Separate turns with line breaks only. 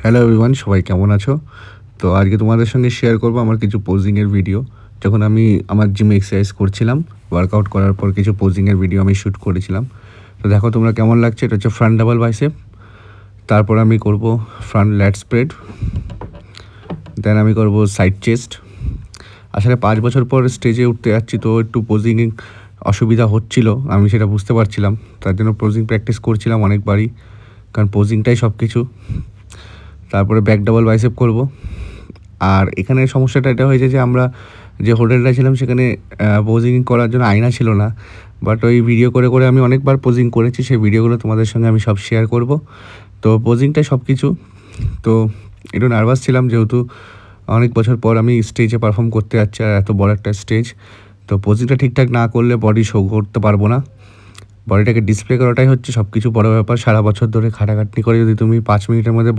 Hello everyone, সবাই কেমন আছো? তো আজকে তোমাদের সঙ্গে শেয়ার করব আমার কিছু পোজিংয়ের ভিডিও। যখন আমি আমার জিমে এক্সারসাইজ করছিলাম, ওয়ার্কআউট করার পর কিছু পোজিংয়ের ভিডিও আমি শ্যুট করেছিলাম। তো দেখো তোমরা কেমন লাগছে। এটা হচ্ছে ফ্রন্ট ডাবল বাইসেপ, তারপর আমি করব ফ্রন্ট ল্যাট স্প্রেড, দেন আমি করব সাইড চেস্ট। আসলে 5 বছর পর স্টেজে উঠতে যাচ্ছি, তো একটু পোজিং অসুবিধা হচ্ছিল, আমি সেটা বুঝতে পারছিলাম। তার জন্য পোজিং প্র্যাকটিস করছিলাম অনেকবারই, কারণ পোজিংটাই সব কিছু। তারপরে ব্যাক ডাবল বাইসেপ করব। আর এখানে সমস্যাটা এটা হয়েছে যে আমরা যে হোটেলটা ছিলাম সেখানে পোজিং করার জন্য আয়না ছিল না। বাট ওই ভিডিও করে করে আমি অনেকবার পোজিং করেছি, সেই ভিডিওগুলো তোমাদের সঙ্গে আমি সব শেয়ার করব। তো পোজিংটাই সব কিছু। তো একটু নার্ভাস ছিলাম, যেহেতু অনেক বছর পর আমি স্টেজে পারফর্ম করতে যাচ্ছি, আর এত বড় একটা স্টেজ। তো পোজিংটা ঠিকঠাক না করলে বডি শো করতে পারবো না। বডিটাকে ডিসপ্লে করাটাই হচ্ছে সব কিছু বড় ব্যাপার। সারা বছর ধরে খাটাখাটনি করে যদি তুমি 5 মিনিটের মধ্যে